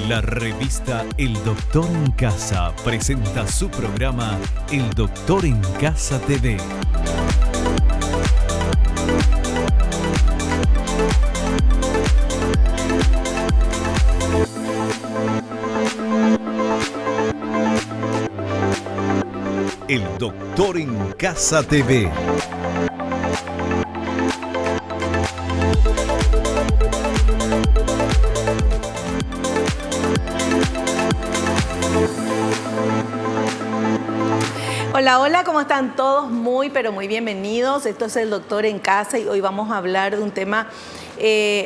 La revista El Doctor en Casa presenta su programa El Doctor en Casa TV. El Doctor en Casa TV. Hola, hola, ¿cómo están todos? Muy, pero muy bienvenidos. Esto es El Doctor en Casa y hoy vamos a hablar de un tema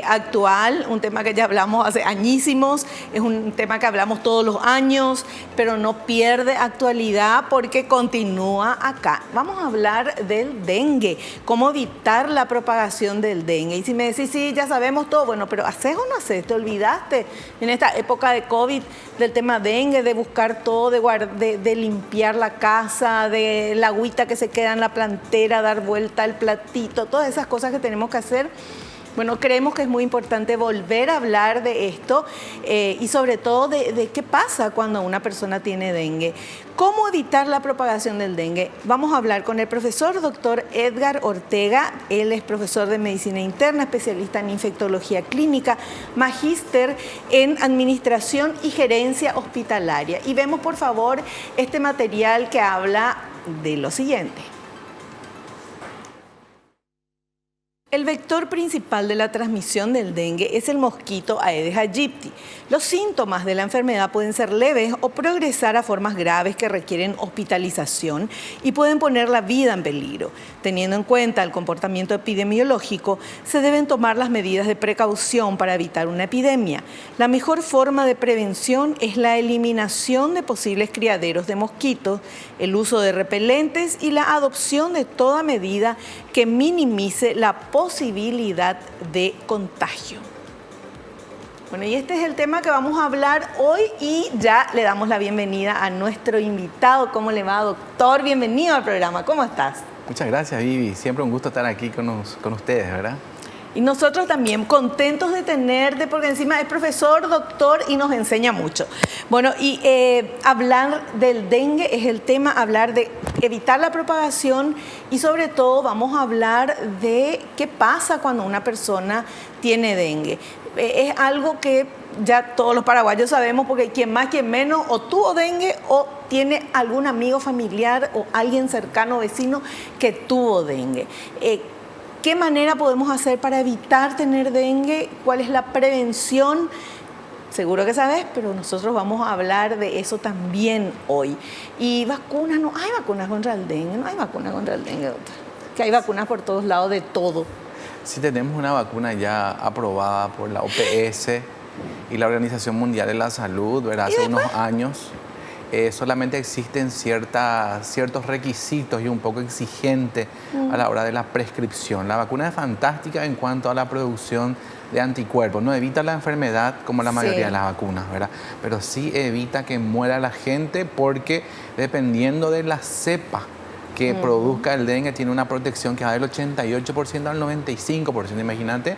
actual, un tema que ya hablamos hace añísimos, es un tema que hablamos todos los años, pero no pierde actualidad porque continúa acá. Vamos a hablar del dengue, cómo evitar la propagación del dengue. Y si me decís, sí, ya sabemos todo, bueno, pero ¿haces o no haces? ¿Te olvidaste en esta época de COVID del tema dengue, de buscar todo, de limpiar la casa, de la agüita que se queda en la plantera, dar vuelta al platito, todas esas cosas que tenemos que hacer? Bueno, creemos que es muy importante volver a hablar de esto y sobre todo de qué pasa cuando una persona tiene dengue. ¿Cómo evitar la propagación del dengue? Vamos a hablar con el profesor doctor Edgar Ortega. Él es profesor de Medicina Interna, especialista en infectología clínica, magíster en Administración y Gerencia Hospitalaria. Y vemos, por favor, este material que habla de lo siguiente. El vector principal de la transmisión del dengue es el mosquito Aedes aegypti. Los síntomas de la enfermedad pueden ser leves o progresar a formas graves que requieren hospitalización y pueden poner la vida en peligro. Teniendo en cuenta el comportamiento epidemiológico, se deben tomar las medidas de precaución para evitar una epidemia. La mejor forma de prevención es la eliminación de posibles criaderos de mosquitos, el uso de repelentes y la adopción de toda medida que minimice la posibilidad de contagio. Bueno, y este es el tema que vamos a hablar hoy y ya le damos la bienvenida a nuestro invitado. ¿Cómo le va, doctor? Bienvenido al programa. ¿Cómo estás? Muchas gracias, Vivi. Siempre un gusto estar aquí con ustedes, ¿verdad? Y nosotros también contentos de tenerte, porque encima es profesor, doctor y nos enseña mucho. Bueno, y hablar del dengue es el tema, hablar de evitar la propagación y sobre todo vamos a hablar de qué pasa cuando una persona tiene dengue. Es algo que ya todos los paraguayos sabemos, porque quien más, quien menos, o tuvo dengue o tiene algún amigo familiar o alguien cercano, vecino, que tuvo dengue. ¿Qué manera podemos hacer para evitar tener dengue? ¿Cuál es la prevención? Seguro que sabes, pero nosotros vamos a hablar de eso también hoy. Y vacunas, no hay vacunas contra el dengue, no hay vacunas contra el dengue, doctor. Que hay vacunas por todos lados de todo. Sí, tenemos una vacuna ya aprobada por la OPS y la Organización Mundial de la Salud, ¿verdad? Hace unos años. Solamente existen ciertos requisitos y un poco exigente a la hora de la prescripción. La vacuna es fantástica en cuanto a la producción de anticuerpos. No evita la enfermedad como la mayoría de las vacunas, ¿verdad? Pero sí evita que muera la gente porque dependiendo de la cepa que produzca el dengue tiene una protección que va del 88% al 95%. Imagínate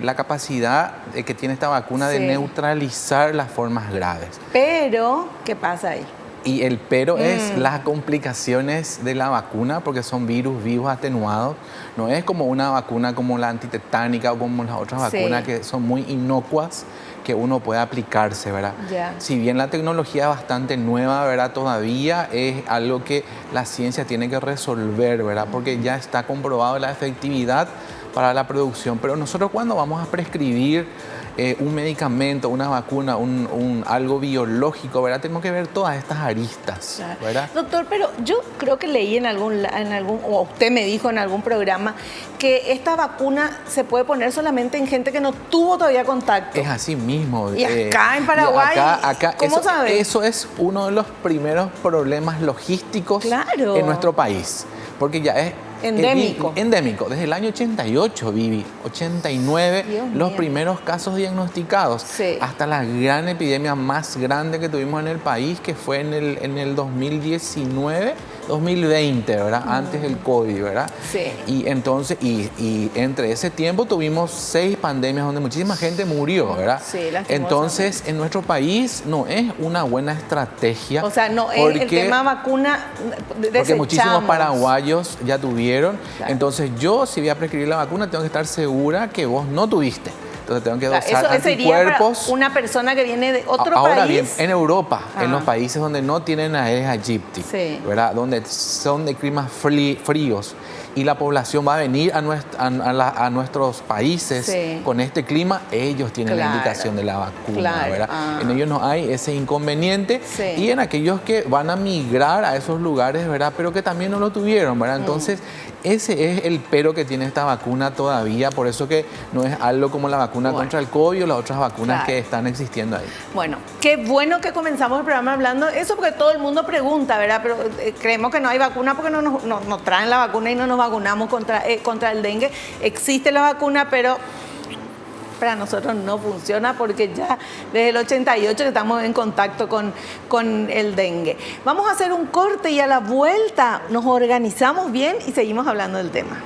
la capacidad que tiene esta vacuna de neutralizar las formas graves. Pero, ¿qué pasa ahí? Y el pero es las complicaciones de la vacuna, porque son virus vivos atenuados. No es como una vacuna como la antitetánica o como las otras vacunas que son muy inocuas, que uno puede aplicarse, ¿verdad? Si bien la tecnología es bastante nueva, ¿verdad? Todavía es algo que la ciencia tiene que resolver, ¿verdad? Porque ya está comprobado la efectividad para la producción. Pero nosotros cuando vamos a prescribir un medicamento, una vacuna, algo biológico, ¿verdad? Tenemos que ver todas estas aristas, ¿verdad? Doctor, pero yo creo que leí en algún, o usted me dijo en algún programa, que esta vacuna se puede poner solamente en gente que no tuvo todavía contacto. Es así mismo. Y acá en Paraguay, ¿cómo sabe? Eso es uno de los primeros problemas logísticos en nuestro país, porque ya es endémico. Desde el año 88, Vivi, 89, los primeros casos diagnosticados, hasta la gran epidemia más grande que tuvimos en el país, que fue en el 2019, 2020, ¿verdad? Antes del COVID, ¿verdad? Sí. Y entonces, y entre ese tiempo tuvimos 6 pandemias donde muchísima gente murió, ¿verdad? Sí, lastimosamente. Entonces, en nuestro país no es una buena estrategia. O sea, no es el tema vacuna, porque muchísimos desechamos. paraguayos ya tuvieron. Claro. Entonces, yo, si voy a prescribir la vacuna, tengo que estar segura que vos no tuviste. Entonces, tengo que dosar Eso sería para anticuerpos. una persona que viene de otro Ahora país. bien, en Europa, Ah. en los países donde no tienen Aedes aegypti, Sí. ¿verdad? Donde son de climas fríos y la población va a venir a nuestros países Sí. con este clima, ellos tienen la Claro. indicación de la vacuna, Claro. ¿verdad? Ah. En ellos no hay ese inconveniente. Sí. Y en aquellos que van a migrar a esos lugares, ¿verdad? Pero que también no lo tuvieron, ¿verdad? Entonces, ese es el pero que tiene esta vacuna todavía, por eso que no es algo como la vacuna Bueno. contra el COVID o las otras vacunas Claro. que están existiendo ahí. Bueno, qué bueno que comenzamos el programa hablando de eso, porque todo el mundo pregunta, ¿verdad? Pero creemos que no hay vacuna porque no nos traen la vacuna y no nos vacunamos contra el dengue. Existe la vacuna, pero para nosotros no funciona porque ya desde el 88 que estamos en contacto con el dengue. Vamos a hacer un corte y a la vuelta nos organizamos bien y seguimos hablando del tema.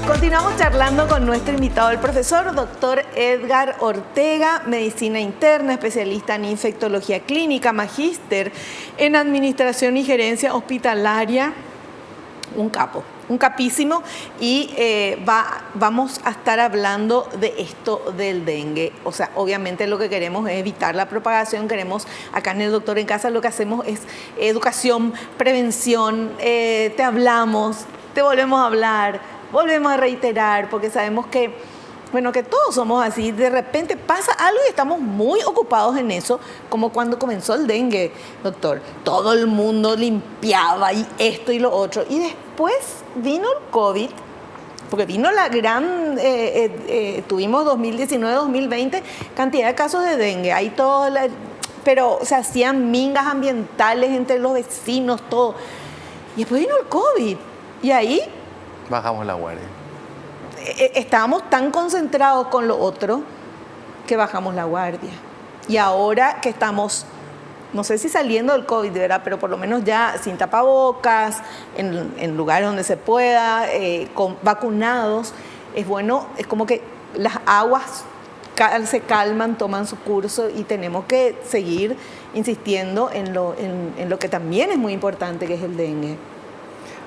Continuamos charlando con nuestro invitado, el profesor doctor Edgar Ortega, medicina interna, especialista en infectología clínica, magíster en administración y gerencia hospitalaria, un capo, un capísimo, y vamos a estar hablando de esto del dengue. O sea, obviamente lo que queremos es evitar la propagación, acá en el Doctor en Casa lo que hacemos es educación, prevención, te hablamos, te volvemos a hablar, volvemos a reiterar, porque sabemos que, bueno, que todos somos así. De repente pasa algo y estamos muy ocupados en eso, como cuando comenzó el dengue, doctor. Todo el mundo limpiaba y esto y lo otro. Y después vino el COVID, porque vino la gran, tuvimos 2019-2020, cantidad de casos de dengue. Ahí todo, pero se hacían mingas ambientales entre los vecinos, todo. Y después vino el COVID. Y ahí Bajamos la guardia. estábamos tan concentrados con lo otro que bajamos la guardia. Y ahora que estamos, no sé si saliendo del COVID, ¿verdad? Pero por lo menos ya sin tapabocas, en lugares donde se pueda, vacunados, es bueno, es como que las aguas se calman, toman su curso y tenemos que seguir insistiendo en lo que también es muy importante, que es el dengue.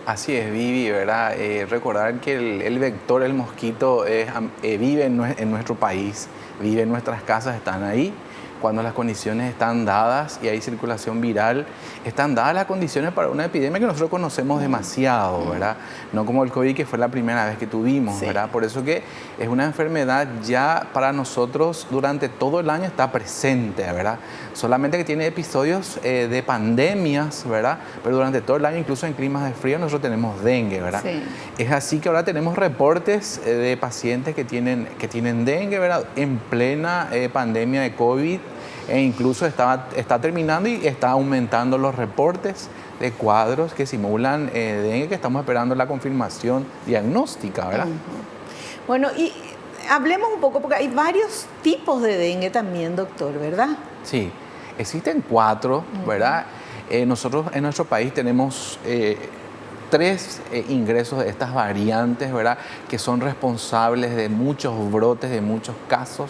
Así es, Vivi, ¿verdad? Recordar que el vector, el mosquito, vive en nuestro país, vive en nuestras casas, están ahí. Cuando las condiciones están dadas y hay circulación viral, están dadas las condiciones para una epidemia que nosotros conocemos demasiado, ¿verdad? No como el COVID, que fue la primera vez que tuvimos, Sí. ¿verdad? Por eso que es una enfermedad ya para nosotros durante todo el año está presente, ¿verdad? Solamente que tiene episodios de pandemias, ¿verdad? Pero durante todo el año, incluso en climas de frío, nosotros tenemos dengue, ¿verdad? Sí. Es así que ahora tenemos reportes de pacientes que tienen dengue, ¿verdad? En plena pandemia de COVID, e incluso está terminando y está aumentando los reportes de cuadros que simulan dengue, que estamos esperando la confirmación diagnóstica, ¿verdad? Bueno, y hablemos un poco, porque hay varios tipos de dengue también, doctor, ¿verdad? Sí, existen 4, ¿verdad? Nosotros en nuestro país tenemos 3 ingresos de estas variantes, ¿verdad? Que son responsables de muchos brotes, de muchos casos,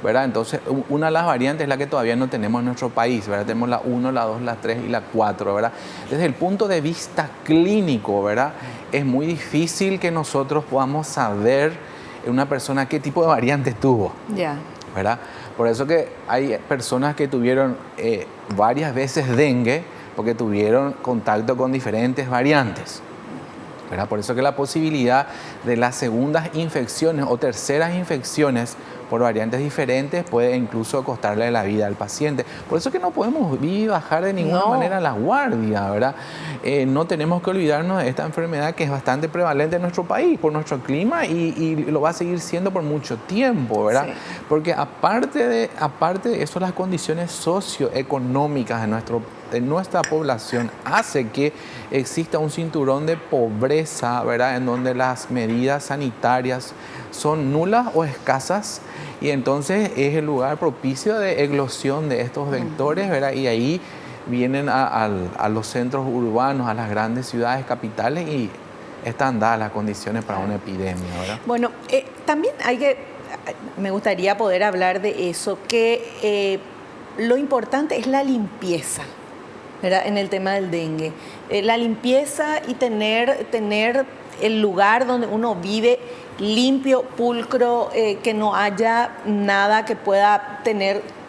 ¿verdad? Entonces, una de las variantes es la que todavía no tenemos en nuestro país, ¿verdad? Tenemos la 1, la 2, la 3 y la 4, ¿verdad? Desde el punto de vista clínico, ¿verdad? Es muy difícil que nosotros podamos saber en una persona qué tipo de variante tuvo, Ya. ¿verdad? Por eso que hay personas que tuvieron varias veces dengue porque tuvieron contacto con diferentes variantes, ¿verdad? Por eso que la posibilidad de las segundas infecciones o terceras infecciones por variantes diferentes, puede incluso costarle la vida al paciente. Por eso es que no podemos bajar de ninguna manera la guardia, ¿verdad? No tenemos que olvidarnos de esta enfermedad que es bastante prevalente en nuestro país, por nuestro clima y lo va a seguir siendo por mucho tiempo, ¿verdad? Sí. Porque aparte de eso, las condiciones socioeconómicas de nuestra población hace que exista un cinturón de pobreza, ¿verdad? En donde las medidas sanitarias son nulas o escasas y entonces es el lugar propicio de eclosión de estos vectores, ¿verdad? Y ahí vienen a los centros urbanos, a las grandes ciudades capitales y están dadas las condiciones para una epidemia, ¿verdad? Bueno, también me gustaría poder hablar de eso, que lo importante es la limpieza, ¿verdad? En el tema del dengue. La limpieza y tener el lugar donde uno vive limpio, pulcro, que no haya nada que pueda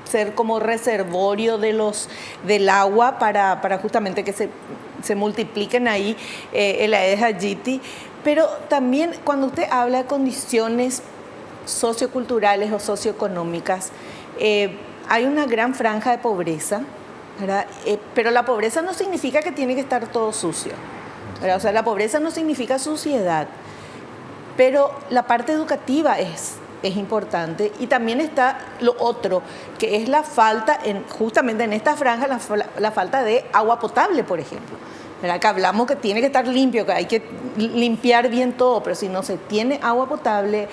ser como reservorio del agua para justamente que se multipliquen ahí el Aedes aegypti. Pero también cuando usted habla de condiciones socioculturales o socioeconómicas, hay una gran franja de pobreza, ¿verdad? Pero la pobreza no significa que tiene que estar todo sucio, ¿verdad? O sea, la pobreza no significa suciedad, pero la parte educativa es importante y también está lo otro, que es la falta, justamente en esta franja, la falta de agua potable, por ejemplo. ¿Verdad? Que hablamos que tiene que estar limpio, que hay que limpiar bien todo, pero si no se tiene agua potable,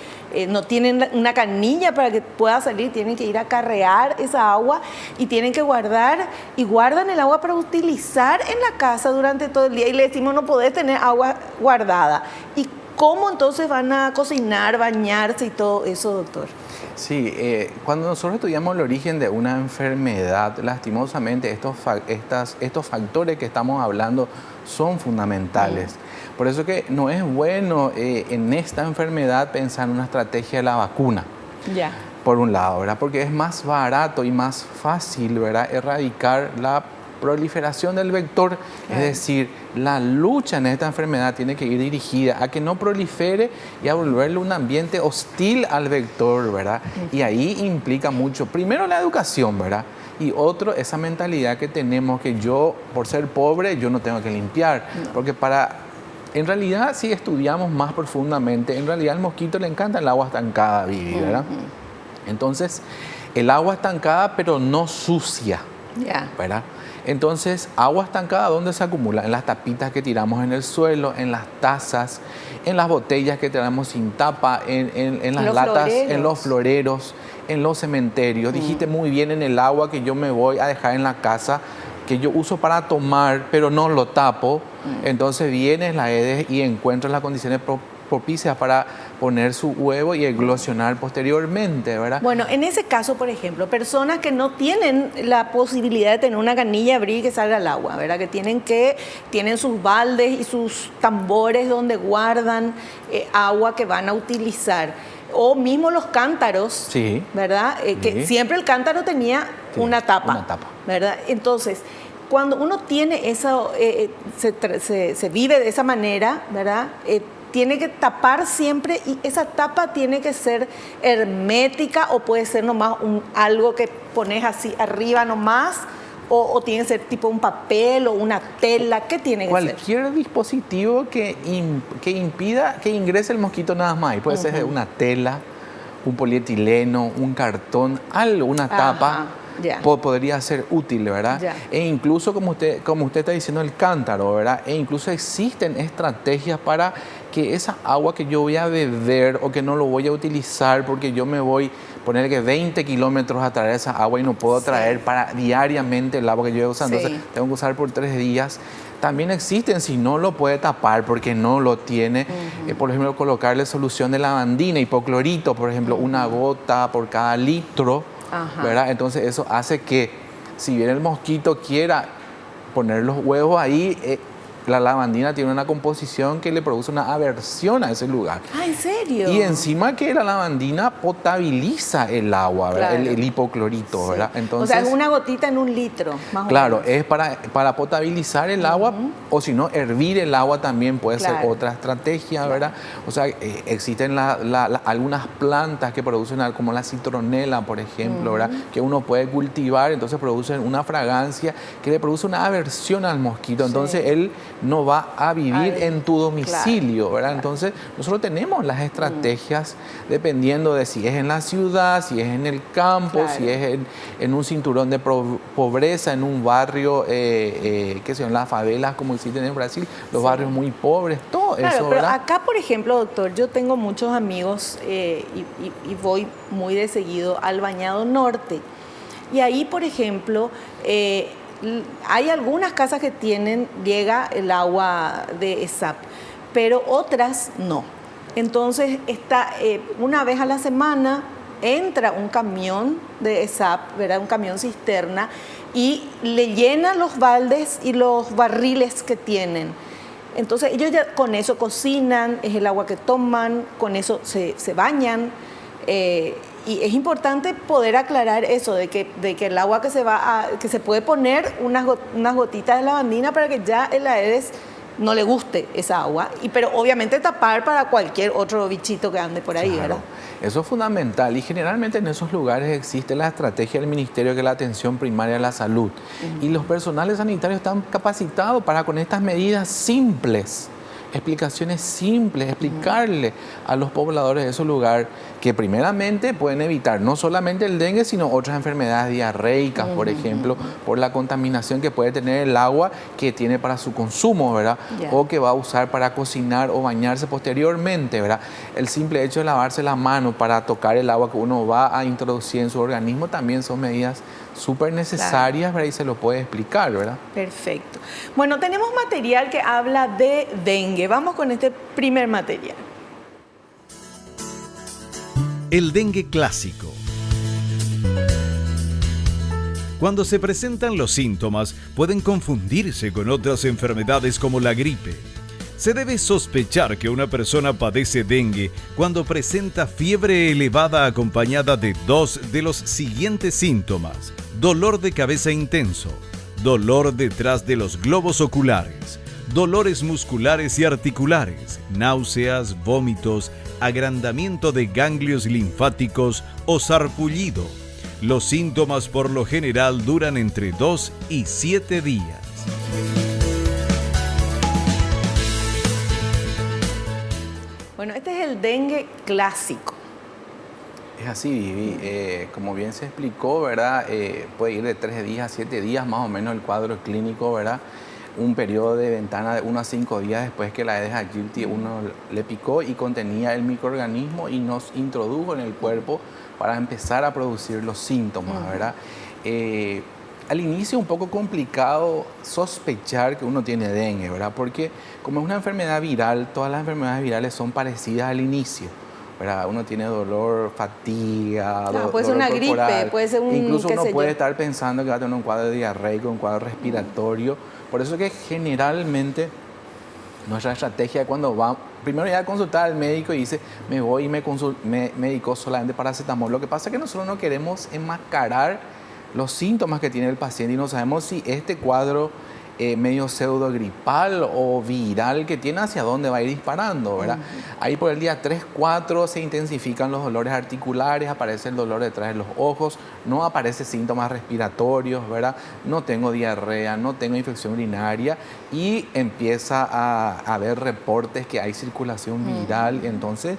no tienen una canilla para que pueda salir, tienen que ir a acarrear esa agua y tienen que guardan el agua para utilizar en la casa durante todo el día y le decimos no podés tener agua guardada. ¿Y cómo entonces van a cocinar, bañarse y todo eso, doctor? Sí, cuando nosotros estudiamos el origen de una enfermedad, lastimosamente estos factores que estamos hablando son fundamentales. Por eso que no es bueno en esta enfermedad pensar en una estrategia de la vacuna. Ya. Por un lado, ¿verdad? Porque es más barato y más fácil, ¿verdad?, erradicar la proliferación del vector, es decir, la lucha en esta enfermedad tiene que ir dirigida a que no prolifere y a volverle un ambiente hostil al vector, ¿verdad? Y ahí implica mucho, primero la educación, ¿verdad? Y otro, esa mentalidad que tenemos que yo, por ser pobre, yo no tengo que limpiar, porque en realidad, si estudiamos más profundamente, en realidad al mosquito le encanta el agua estancada, Vivi, ¿verdad? Entonces, el agua estancada, pero no sucia, ¿verdad? Entonces, agua estancada, ¿dónde se acumula? En las tapitas que tiramos en el suelo, en las tazas, en las botellas que tiramos sin tapa, en las latas, en los floreros, en los cementerios. Dijiste muy bien, en el agua que yo me voy a dejar en la casa, que yo uso para tomar, pero no lo tapo. Entonces viene la Aedes y encuentro las condiciones propicias para poner su huevo y eclosionar posteriormente, ¿verdad? Bueno, en ese caso, por ejemplo, personas que no tienen la posibilidad de tener una canilla, abrir y que salga el agua, ¿verdad? Que tienen sus baldes y sus tambores donde guardan agua que van a utilizar. O mismo los cántaros, sí, ¿verdad? Que siempre el cántaro tenía una tapa, ¿verdad? Entonces, cuando uno tiene eso, se vive de esa manera, ¿verdad? Tiene que tapar siempre y esa tapa tiene que ser hermética o puede ser nomás algo que pones así arriba nomás o tiene que ser tipo un papel o una tela. ¿Qué tiene que ser? Cualquier dispositivo que impida que ingrese el mosquito nada más. Puede ser una tela, un polietileno, un cartón, algo, una tapa. Podría ser útil, ¿verdad? E incluso, como usted está diciendo, el cántaro, ¿verdad? E incluso existen estrategias para que esa agua que yo voy a beber o que no lo voy a utilizar porque yo me voy a poner que 20 kilómetros a traer esa agua y no puedo traer para diariamente el agua que yo voy a usar, entonces tengo que usar por 3 días. También existen, si no lo puede tapar porque no lo tiene, por ejemplo, colocarle solución de lavandina, hipoclorito, por ejemplo, una gota por cada litro, ¿verdad? Entonces eso hace que si bien el mosquito quiera poner los huevos ahí, la lavandina tiene una composición que le produce una aversión a ese lugar. Ah, ¿en serio? Y encima que la lavandina potabiliza el agua, ¿verdad? Claro. El hipoclorito, ¿verdad? Entonces, o sea, es una gotita en un litro, más claro, o menos. es para potabilizar el agua, o si no, hervir el agua también puede ser otra estrategia, ¿verdad? O sea, existen algunas plantas que producen como la citronela, por ejemplo, ¿verdad? Que uno puede cultivar, entonces producen una fragancia que le produce una aversión al mosquito. Entonces, él no va a vivir en tu domicilio, ¿verdad? Entonces, nosotros tenemos las estrategias dependiendo de si es en la ciudad, si es en el campo, si es en un cinturón de pobreza, en un barrio, qué sé yo, en las favelas, como existen en Brasil, los barrios muy pobres, todo eso, pero ¿verdad? acá, por ejemplo, doctor, yo tengo muchos amigos y voy muy de seguido al Bañado Norte. Y ahí, por ejemplo, hay algunas casas que llega el agua de ESAP, pero otras no. Entonces, una vez a la semana entra un camión de ESAP, ¿verdad? Un camión cisterna, y le llena los baldes y los barriles que tienen. Entonces, ellos ya con eso cocinan, es el agua que toman, con eso se bañan. Y es importante poder aclarar eso, de que el agua que se puede poner unas gotitas de lavandina para que ya el Aedes no le guste esa agua, pero obviamente tapar para cualquier otro bichito que ande por ahí, claro, ¿verdad? Eso es fundamental, y generalmente en esos lugares existe la estrategia del Ministerio, que es la atención primaria de la salud. Y los personales sanitarios están capacitados para, con estas medidas simples, explicaciones simples, explicarle a los pobladores de esos lugares que primeramente pueden evitar no solamente el dengue, sino otras enfermedades diarreicas, por ejemplo, por la contaminación que puede tener el agua que tiene para su consumo, ¿verdad? O que va a usar para cocinar o bañarse posteriormente, ¿verdad? El simple hecho de lavarse la mano para tocar el agua que uno va a introducir en su organismo también son medidas súper necesarias, ¿verdad? Y se lo puede explicar, ¿verdad? Perfecto. Bueno, tenemos material que habla de dengue. Vamos con este primer material. El dengue clásico. Cuando se presentan los síntomas, pueden confundirse con otras enfermedades como la gripe. Se debe sospechar que una persona padece dengue cuando presenta fiebre elevada acompañada de 2 de los siguientes síntomas: dolor de cabeza intenso, dolor detrás de los globos oculares, dolores musculares y articulares, náuseas, vómitos, agrandamiento de ganglios linfáticos o sarpullido. Los síntomas por lo general duran entre 2 y 7 días. Bueno, este es el dengue clásico. Es así, Vivi. Como bien se explicó, ¿verdad? Puede ir de 3 días a 7 días más o menos el cuadro clínico, ¿verdad? Un periodo de ventana de 1 a 5 días después que la Aedes aegypti uno le picó y contenía el microorganismo y nos introdujo en el cuerpo para empezar a producir los síntomas, ¿verdad? Al inicio es un poco complicado sospechar que uno tiene dengue, ¿verdad? Porque como es una enfermedad viral, todas las enfermedades virales son parecidas al inicio, ¿verdad? Uno tiene dolor, fatiga, puede ser una corporal. gripe, puede ser un... Incluso uno puede estar pensando que va a tener un cuadro diarreico, un cuadro respiratorio. Por eso que generalmente nuestra estrategia cuando va, primero ya a consultar al médico y dice, me voy y me medico solamente paracetamol. Lo que pasa es que nosotros no queremos enmascarar los síntomas que tiene el paciente y no sabemos si este cuadro medio pseudogripal o viral que tiene hacia dónde va a ir disparando, ¿verdad? Ahí por el día 3, 4 se intensifican los dolores articulares, aparece el dolor detrás de los ojos, no aparece síntomas respiratorios, ¿verdad? No tengo diarrea, no tengo infección urinaria y empieza a haber reportes que hay circulación viral, entonces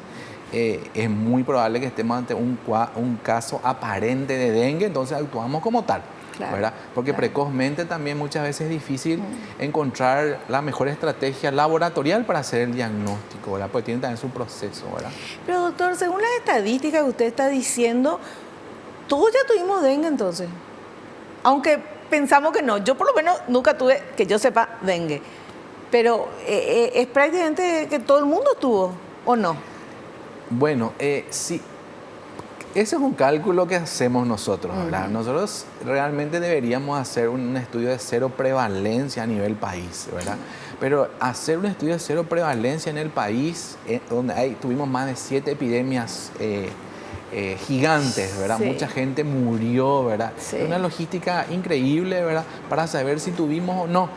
es muy probable que estemos ante un caso aparente de dengue, entonces actuamos como tal. Claro, ¿verdad? Porque precozmente también muchas veces es difícil encontrar la mejor estrategia laboratorial para hacer el diagnóstico, ¿verdad? Porque tiene también su proceso, ¿verdad? Pero doctor, según las estadísticas que usted está diciendo, todos ya tuvimos dengue entonces. Aunque pensamos que no. Yo por lo menos nunca tuve, que yo sepa, dengue. Pero es prácticamente que todo el mundo tuvo, ¿o no? Bueno, sí. Ese es un cálculo que hacemos nosotros, ¿verdad? Nosotros realmente deberíamos hacer un estudio de cero prevalencia a nivel país, ¿verdad? Pero hacer un estudio de cero prevalencia en el país, donde tuvimos más de 7 epidemias gigantes, ¿verdad? Sí. Mucha gente murió, ¿verdad? Sí. Una logística increíble, ¿verdad? Para saber si tuvimos o no.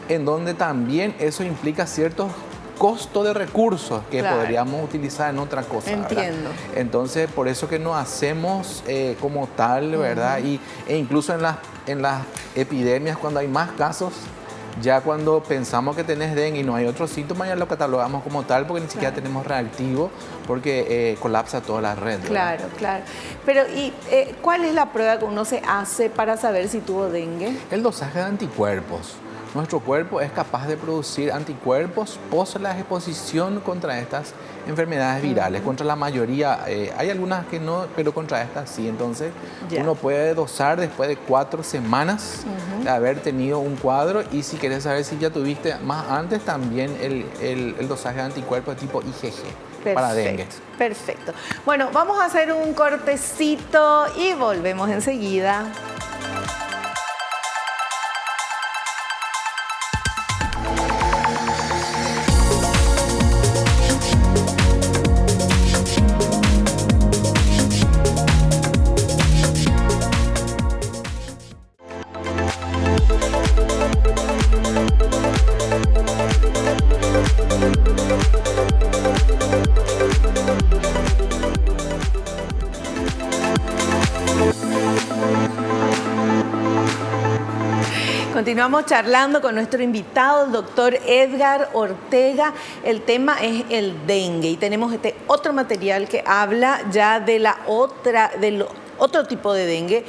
En donde también eso implica ciertos costos de recursos que podríamos utilizar en otra cosa. Entiendo. ¿Verdad? Entonces, por eso que no hacemos como tal, ¿verdad? E incluso en las epidemias, cuando hay más casos, ya cuando pensamos que tenés dengue y no hay otros síntomas, ya lo catalogamos como tal porque ni siquiera tenemos reactivo, porque colapsa toda la red, ¿verdad? Claro. Pero, ¿y cuál es la prueba que uno se hace para saber si tuvo dengue? El dosaje de anticuerpos. Nuestro cuerpo es capaz de producir anticuerpos post la exposición contra estas enfermedades virales. Contra la mayoría, hay algunas que no, pero contra estas sí. Entonces, uno puede dosar después de 4 semanas de haber tenido un cuadro. Y si querés saber si ya tuviste más antes, también el dosaje de anticuerpos de tipo IgG. Para dengue. Perfecto. Bueno, vamos a hacer un cortecito y volvemos enseguida. Continuamos charlando con nuestro invitado, el doctor Edgar Ortega. El tema es el dengue y tenemos este otro material que habla ya del otro tipo de dengue,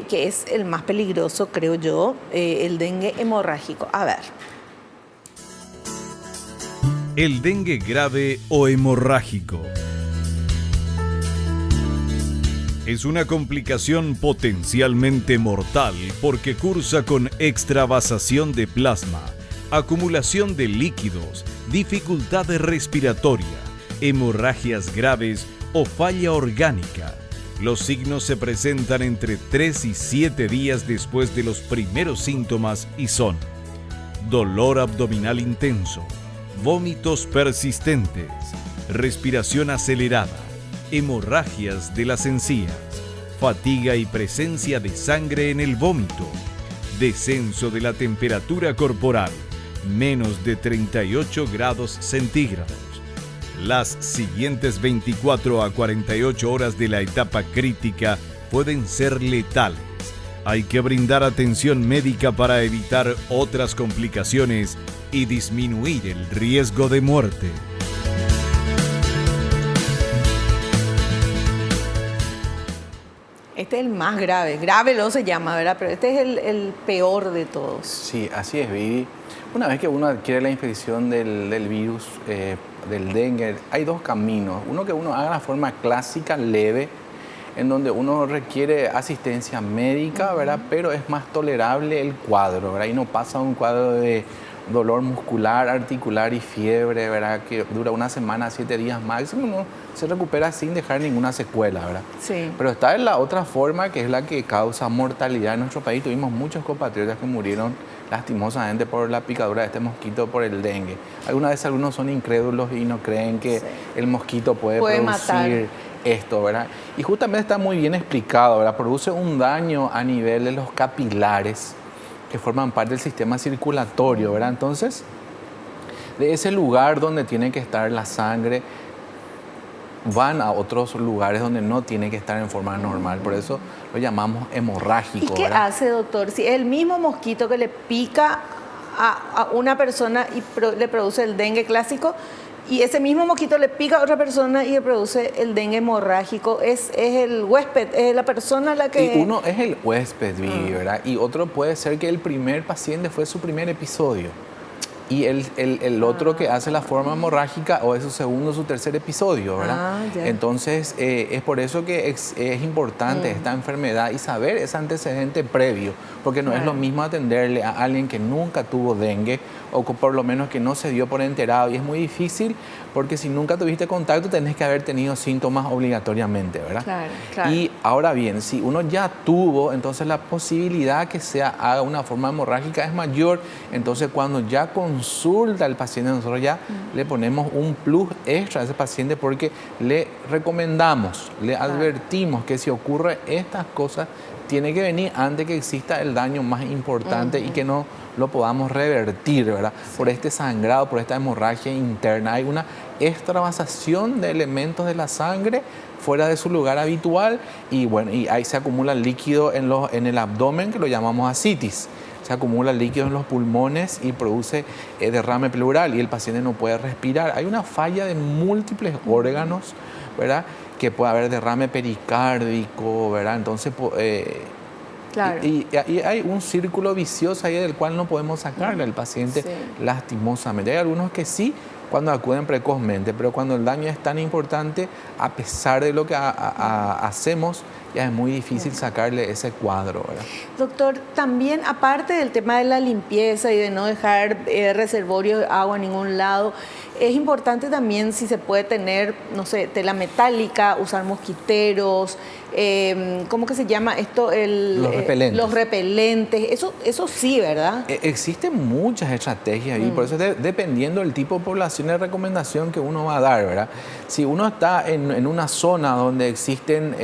que es el más peligroso, creo yo, el dengue hemorrágico. A ver. El dengue grave o hemorrágico es una complicación potencialmente mortal porque cursa con extravasación de plasma, acumulación de líquidos, dificultad respiratoria, hemorragias graves o falla orgánica. Los signos se presentan entre 3 y 7 días después de los primeros síntomas y son dolor abdominal intenso, vómitos persistentes, respiración acelerada, hemorragias de las encías, fatiga y presencia de sangre en el vómito, descenso de la temperatura corporal, menos de 38 grados centígrados. Las siguientes 24 a 48 horas de la etapa crítica pueden ser letales. Hay que brindar atención médica para evitar otras complicaciones y disminuir el riesgo de muerte. Este es el más grave. Grave lo se llama, ¿verdad? Pero este es el peor de todos. Sí, así es, Vivi. Una vez que uno adquiere la infección del virus, del dengue, hay 2 caminos. Uno que uno haga de forma clásica, leve, en donde uno requiere asistencia médica, ¿verdad? Pero es más tolerable el cuadro, ¿verdad? Y no pasa un cuadro de dolor muscular, articular y fiebre, ¿verdad? Que dura 1 semana, 7 días máximo, uno se recupera sin dejar ninguna secuela, ¿verdad? Sí. Pero está en la otra forma, que es la que causa mortalidad en nuestro país. Tuvimos muchos compatriotas que murieron lastimosamente por la picadura de este mosquito, por el dengue. Algunos son incrédulos y no creen que el mosquito puede producir matar esto, ¿verdad? Y justamente está muy bien explicado, ¿verdad? Produce un daño a nivel de los capilares que forman parte del sistema circulatorio, ¿verdad? Entonces, de ese lugar donde tiene que estar la sangre, van a otros lugares donde no tiene que estar en forma normal. Por eso lo llamamos hemorrágico. ¿Y qué hace, doctor? Si es el mismo mosquito que le pica a una persona y le produce el dengue clásico, y ese mismo mosquito le pica a otra persona y le produce el dengue hemorrágico, es el huésped, es la persona la que... Y uno es el huésped, Vivi, ¿verdad? Y otro puede ser que el primer paciente fue su primer episodio. Y el otro que hace la forma hemorrágica o es su segundo o su tercer episodio, ¿verdad? Entonces, es por eso que es importante esta enfermedad y saber ese antecedente previo, porque no es lo mismo atenderle a alguien que nunca tuvo dengue o por lo menos que no se dio por enterado. Y es muy difícil porque si nunca tuviste contacto tenés que haber tenido síntomas obligatoriamente, ¿verdad? Claro. Y ahora bien, si uno ya tuvo, entonces la posibilidad que haga una forma hemorrágica es mayor. Entonces, cuando ya con consulta al paciente, nosotros ya le ponemos un plus extra a ese paciente porque le recomendamos, le advertimos que si ocurre estas cosas, tiene que venir antes que exista el daño más importante y que no lo podamos revertir, ¿verdad? Por este sangrado, por esta hemorragia interna. Hay una extravasación de elementos de la sangre fuera de su lugar habitual y bueno, y ahí se acumula líquido en el abdomen, que lo llamamos ascitis. Se acumula líquido en los pulmones y produce derrame pleural y el paciente no puede respirar. Hay una falla de múltiples órganos, ¿verdad? Que puede haber derrame pericárdico, ¿verdad? Entonces, claro. y hay un círculo vicioso ahí del cual no podemos sacarle al paciente lastimosamente. Hay algunos que sí, cuando acuden precozmente, pero cuando el daño es tan importante, a pesar de lo que hacemos, ya es muy difícil sacarle ese cuadro, ¿verdad? Doctor, también aparte del tema de la limpieza y de no dejar reservorios de agua en ningún lado, es importante también si se puede tener, no sé, tela metálica, usar mosquiteros, ¿cómo que se llama esto? Los repelentes. Los repelentes, eso sí, ¿verdad? Existen muchas estrategias y por eso dependiendo del tipo de población y recomendación que uno va a dar, ¿verdad? Si uno está en una zona donde existen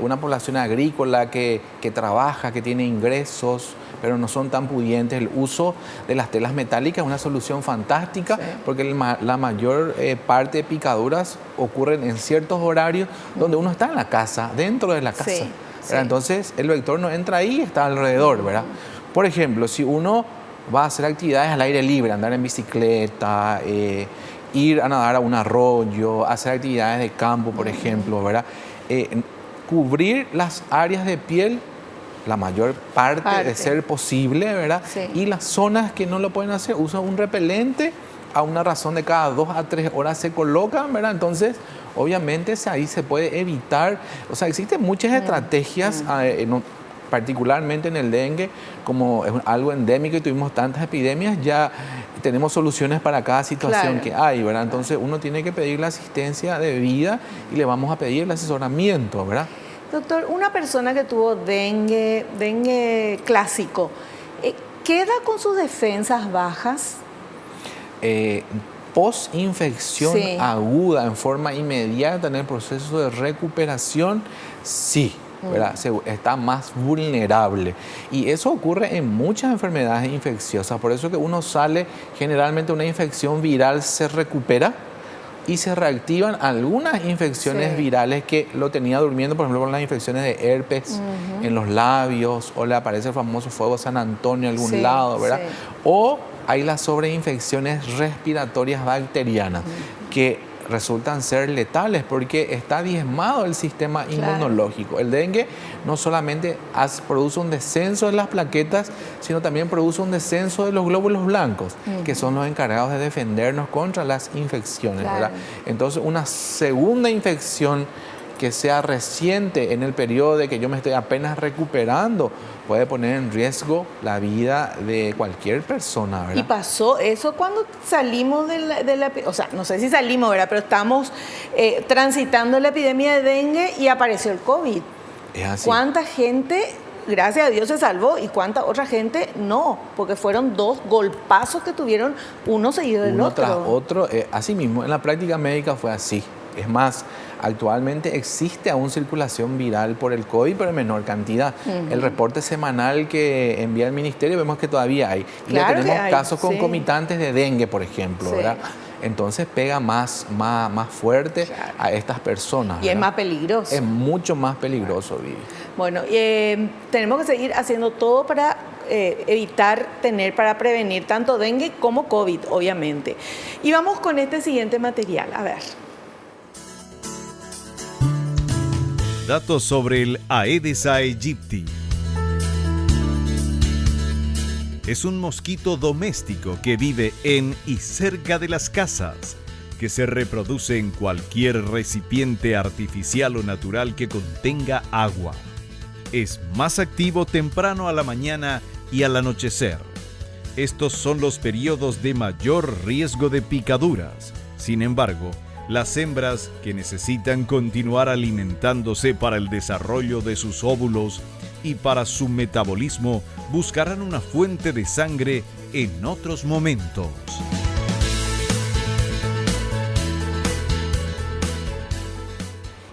una población agrícola que trabaja, que tiene ingresos, pero no son tan pudientes, el uso de las telas metálicas es una solución fantástica porque la mayor parte de picaduras ocurren en ciertos horarios donde uno está en la casa, dentro de la casa. Entonces el vector no entra ahí, está alrededor, ¿verdad? Por ejemplo, si uno va a hacer actividades al aire libre, andar en bicicleta, ir a nadar a un arroyo, hacer actividades de campo, por ejemplo, ¿verdad? Cubrir las áreas de piel la mayor parte de ser posible, ¿verdad? Y las zonas que no lo pueden hacer, usan un repelente a una razón de cada 2 a 3 horas se colocan, ¿verdad? Entonces, obviamente ahí se puede evitar, o sea, existen muchas estrategias, particularmente en el dengue, como es algo endémico y tuvimos tantas epidemias, ya tenemos soluciones para cada situación que hay, ¿verdad? Entonces, uno tiene que pedir la asistencia debida y le vamos a pedir el asesoramiento, ¿verdad? Doctor, una persona que tuvo dengue clásico, ¿queda con sus defensas bajas? Post-infección aguda en forma inmediata en el proceso de recuperación, sí, ¿verdad? Está más vulnerable. Y eso ocurre en muchas enfermedades infecciosas. Por eso que uno sale, generalmente una infección viral se recupera y se reactivan algunas infecciones virales que lo tenía durmiendo, por ejemplo, con las infecciones de herpes en los labios, o le aparece el famoso fuego San Antonio en algún lado, ¿verdad? O hay las sobreinfecciones respiratorias bacterianas que resultan ser letales porque está diezmado el sistema inmunológico. El dengue no solamente produce un descenso de las plaquetas, sino también produce un descenso de los glóbulos blancos, que son los encargados de defendernos contra las infecciones, ¿verdad? Entonces, una segunda infección que sea reciente en el periodo de que yo me estoy apenas recuperando puede poner en riesgo la vida de cualquier persona, ¿verdad? Y pasó eso cuando salimos de la o sea, no sé si salimos, ¿verdad? Pero estamos transitando la epidemia de dengue y apareció el COVID. Es así. ¿Cuánta gente, gracias a Dios, se salvó y cuánta otra gente no? Porque fueron 2 golpazos que tuvieron uno seguido del otro. Uno tras otro. Así mismo, en la práctica médica fue así. Es más, actualmente existe aún circulación viral por el COVID, pero en menor cantidad. El reporte semanal que envía el ministerio vemos que todavía hay. Y ya tenemos casos concomitantes de dengue, por ejemplo, ¿verdad? Entonces pega más fuerte a estas personas. Y es más peligroso. Es mucho más peligroso, Vivi. Bueno, tenemos que seguir haciendo todo para para prevenir tanto dengue como COVID, obviamente. Y vamos con este siguiente material. A ver. Datos sobre el Aedes aegypti. Es un mosquito doméstico que vive en y cerca de las casas, que se reproduce en cualquier recipiente artificial o natural que contenga agua. Es más activo temprano a la mañana y al anochecer. Estos son los periodos de mayor riesgo de picaduras. Sin embargo, las hembras que necesitan continuar alimentándose para el desarrollo de sus óvulos y para su metabolismo buscarán una fuente de sangre en otros momentos.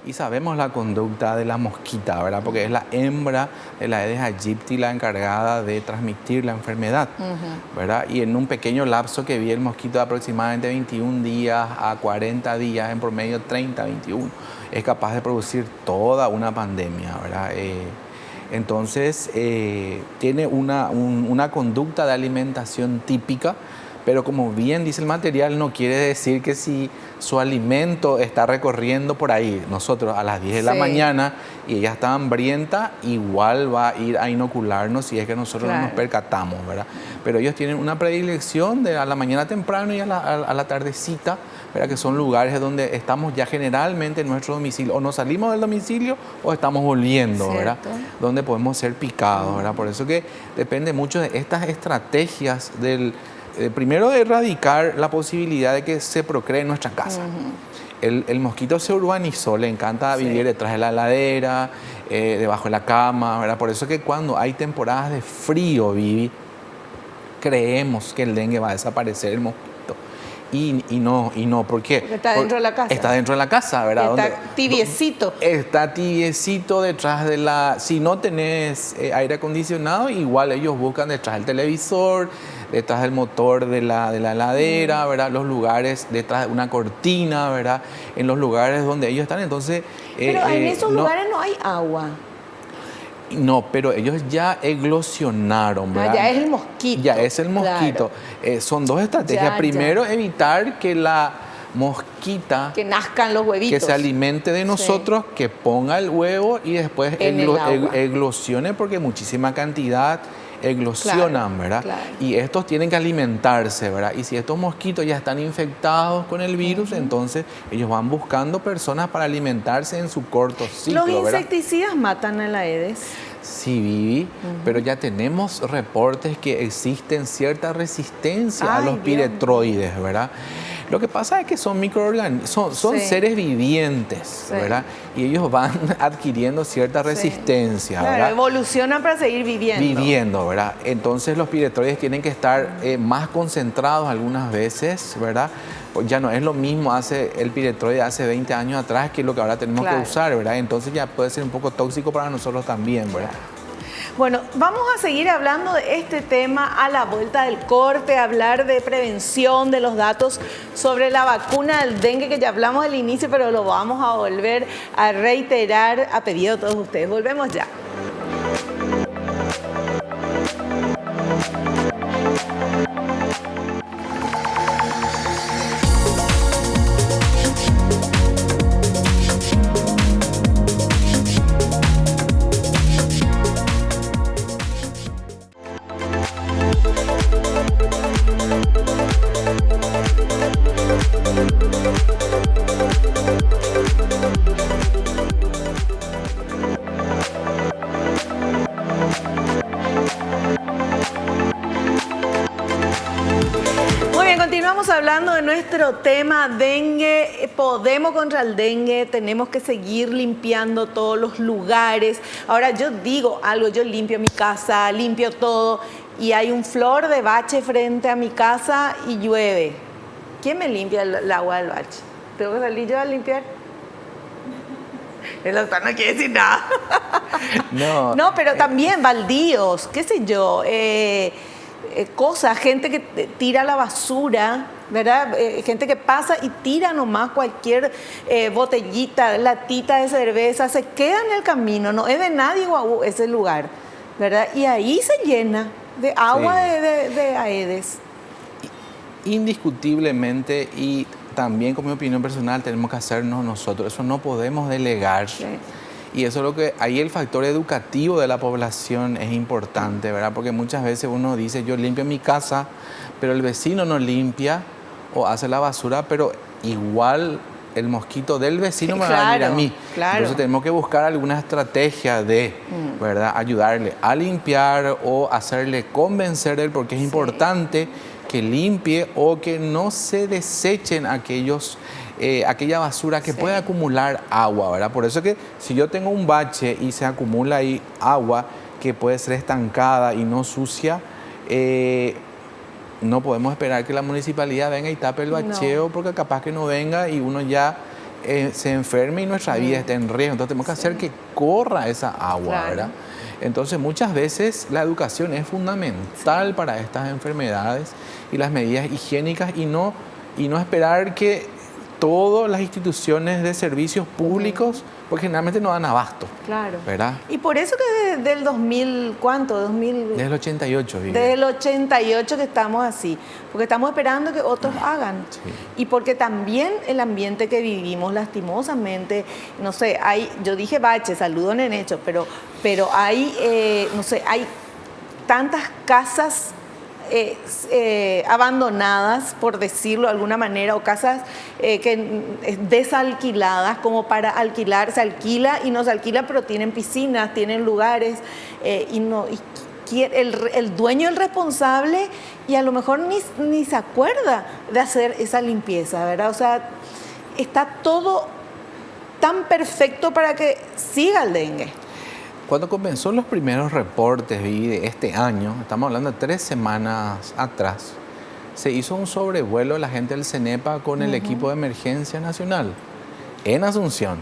Y sabemos la conducta de la mosquita, ¿verdad? Porque es la hembra de la Aedes aegypti la encargada de transmitir la enfermedad, ¿verdad? Y en un pequeño lapso que vi el mosquito de aproximadamente 21 días a 40 días, en promedio 30, 21, es capaz de producir toda una pandemia, ¿verdad? Entonces, tiene una conducta de alimentación típica, pero como bien dice el material, no quiere decir que si su alimento está recorriendo por ahí, nosotros a las 10 de la mañana y ella está hambrienta, igual va a ir a inocularnos si es que nosotros no nos percatamos, ¿verdad? Pero ellos tienen una predilección de a la mañana temprano y a la tardecita, ¿verdad? Que son lugares donde estamos ya generalmente en nuestro domicilio, o nos salimos del domicilio o estamos volviendo, ¿verdad? Donde podemos ser picados, ¿verdad? Por eso que depende mucho de estas estrategias primero de erradicar la posibilidad de que se procree en nuestra casa. El mosquito se urbanizó, le encanta vivir detrás de la heladera, debajo de la cama, ¿verdad? Por eso que cuando hay temporadas de frío, Vivi, creemos que el dengue va a desaparecer, el mosquito. Y no, ¿por qué? Porque está dentro de la casa. Está dentro de la casa, ¿verdad? Está tibiecito. Está tibiecito detrás de la... Si no tenés aire acondicionado, igual ellos buscan detrás del televisor, detrás del motor de la heladera, ¿verdad? Los lugares, detrás de una cortina, ¿verdad? En los lugares donde ellos están, entonces... Pero en esos lugares no hay agua. No, pero ellos ya eclosionaron, ¿verdad? Ya es el mosquito. Ya es el mosquito. Claro. Son dos estrategias. Primero, evitar que la mosquita... Que nazcan los huevitos. Que se alimente de nosotros, que ponga el huevo y después eclosione, porque muchísima cantidad eclosionan, ¿verdad? Claro. Y estos tienen que alimentarse, ¿verdad? Y si estos mosquitos ya están infectados con el virus, entonces ellos van buscando personas para alimentarse en su corto ciclo, ¿Los insecticidas matan a la Aedes? Sí, Vivi, pero ya tenemos reportes que existen cierta resistencia a los piretroides, ¿verdad? Lo que pasa es que son microorganismos, son seres vivientes, ¿verdad? Y ellos van adquiriendo cierta resistencia, ¿verdad? Claro, evolucionan para seguir viviendo. ¿verdad? Entonces los piretroides tienen que estar más concentrados algunas veces, ¿verdad? Pues ya no es lo mismo el piretroide hace 20 años atrás que lo que ahora tenemos que usar, ¿verdad? Entonces ya puede ser un poco tóxico para nosotros también, ¿verdad? Bueno, vamos a seguir hablando de este tema a la vuelta del corte, hablar de prevención, de los datos sobre la vacuna del dengue, que ya hablamos al inicio, pero lo vamos a volver a reiterar a pedido de todos ustedes. Volvemos ya. Hablando de nuestro tema dengue, Podemos contra el dengue, tenemos que seguir limpiando todos los lugares. Ahora yo digo algo, yo limpio mi casa, limpio todo y hay un flor de bache frente a mi casa y llueve. ¿Quién me limpia el agua del bache? ¿Tengo que salir yo a limpiar? El doctor no quiere decir nada. No, pero también baldíos, qué sé yo, cosas, gente que tira la basura, ¿verdad? Gente que pasa y tira nomás cualquier botellita, latita de cerveza, se queda en el camino, no es de nadie ese lugar, ¿verdad? Y ahí se llena de agua de Aedes. Indiscutiblemente, y también como mi opinión personal tenemos que hacernos nosotros, eso no podemos delegar. Sí. Y eso es lo que, ahí el factor educativo de la población es importante, ¿verdad? Porque muchas veces uno dice, yo limpio mi casa, pero el vecino no limpia o hace la basura, pero igual el mosquito del vecino me va a venir a mí. Claro. Entonces tenemos que buscar alguna estrategia de, ¿verdad? Ayudarle a limpiar o hacerle convencer de él, porque es importante que limpie o que no se desechen aquella basura que puede acumular agua, ¿verdad? Por eso que si yo tengo un bache y se acumula ahí agua que puede ser estancada y no sucia, no podemos esperar que la municipalidad venga y tape el bacheo, porque capaz que no venga y uno ya se enferme y nuestra vida está en riesgo. Entonces tenemos que hacer que corra esa agua, ¿verdad? Entonces muchas veces la educación es fundamental para estas enfermedades y las medidas higiénicas y no esperar que todas las instituciones de servicios públicos, porque generalmente no dan abasto. Claro. ¿Verdad? Y por eso que desde el 2000, ¿cuánto? Desde el 88. Desde el 88 que estamos así, porque estamos esperando que otros hagan. Sí. Y porque también el ambiente que vivimos, lastimosamente, no sé, yo dije bache, saludo en hecho, pero hay, no sé, hay tantas casas abandonadas, por decirlo de alguna manera, o casas desalquiladas como para alquilar. Se alquila y no se alquila, pero tienen piscinas, tienen lugares el dueño, el responsable, y a lo mejor ni se acuerda de hacer esa limpieza, ¿verdad? O sea, está todo tan perfecto para que siga el dengue. Cuando comenzó los primeros reportes de este año, estamos hablando de 3 semanas atrás, se hizo un sobrevuelo de la gente del CENEPA con el equipo de emergencia nacional en Asunción.